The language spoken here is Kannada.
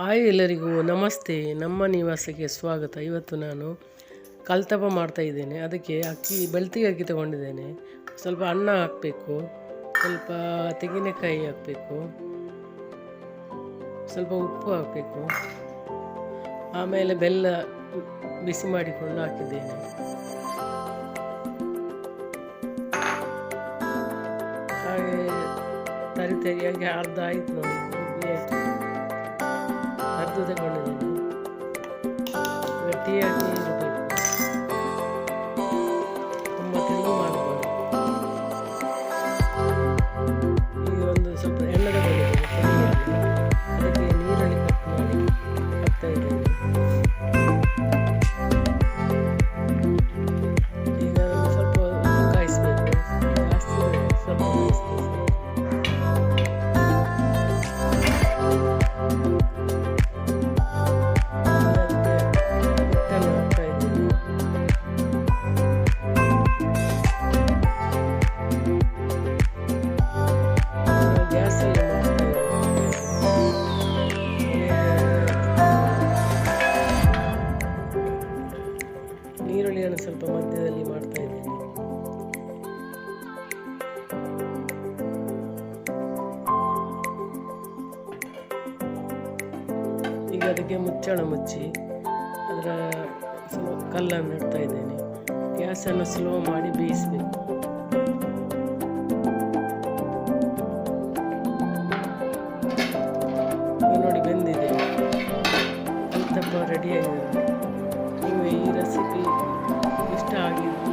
ಹಾಯ್ ಎಲ್ಲರಿಗೂ ನಮಸ್ತೆ. ನಮ್ಮ ನಿವಾಸಕ್ಕೆ ಸ್ವಾಗತ. ಇವತ್ತು ನಾನು ಕಲ್ತಪ್ಪ ಮಾಡ್ತಾಯಿದ್ದೇನೆ. ಅದಕ್ಕೆ ಬೆಳ್ತಿಗೆ ಅಕ್ಕಿ ತಗೊಂಡಿದ್ದೇನೆ. ಸ್ವಲ್ಪ ಅನ್ನ ಹಾಕಬೇಕು, ಸ್ವಲ್ಪ ತೆಂಗಿನಕಾಯಿ ಹಾಕಬೇಕು, ಸ್ವಲ್ಪ ಉಪ್ಪು ಹಾಕಬೇಕು, ಆಮೇಲೆ ಬೆಲ್ಲ ಬಿಸಿ ಮಾಡಿಕೊಂಡು ಹಾಕಿದ್ದೇನೆ. ಹಾಗೆ ತರಿಯಾಗಿ ಅರ್ಧ ಆಯಿತು ನೋಡಿ, ಅರ್ಧ ತಗೊಂಡಿದ್ದೇನೆ. ಗಟ್ಟಿಯಾಗಿ ಇರಬೇಕು, ತುಂಬ ತೆಳು ಮಾಡಬಾರ್ದು. ಈಗ ಒಂದು ಸ್ವಲ್ಪ ಎಣ್ಣೆ ತಗೊಂಡಿದ್ದೇನೆ, ಅದಕ್ಕೆ ನೀರಲ್ಲಿ ಕಟ್ ಮಾಡಿ ಹಾಕ್ತಾ ಇದ್ದೇನೆ. ಈಗ ಅದನ್ನು ಸ್ವಲ್ಪ ಕಾಯಿಸಬೇಕು, ಜಾಸ್ತಿ ಸ್ವಲ್ಪ ನೀರುಳ್ಳಿಯನ್ನು ಸ್ವಲ್ಪ ಮಧ್ಯದಲ್ಲಿ ಮಾಡ್ತಾ ಇದ್ದೇನೆ. ಈಗ ಅದಕ್ಕೆ ಮುಚ್ಚಳ ಮುಚ್ಚಿ ಅದರ ಸ್ವಲ್ಪ ಕಲ್ಲನ್ನು ಇಡ್ತಾ ಇದ್ದೇನೆ. ಗ್ಯಾಸನ್ನು ಸ್ಲೋ ಮಾಡಿ ಬೇಯಿಸಬೇಕು. ನೋಡಿ, ಬೆಂದಿದೆ, ಕಲ್ತಪ್ಪ ರೆಡಿಯಾಗಿದೆ. ನೀವು ಈ ರೆಸಿಪಿ ಇಷ್ಟ ಆಗಿದ್ದು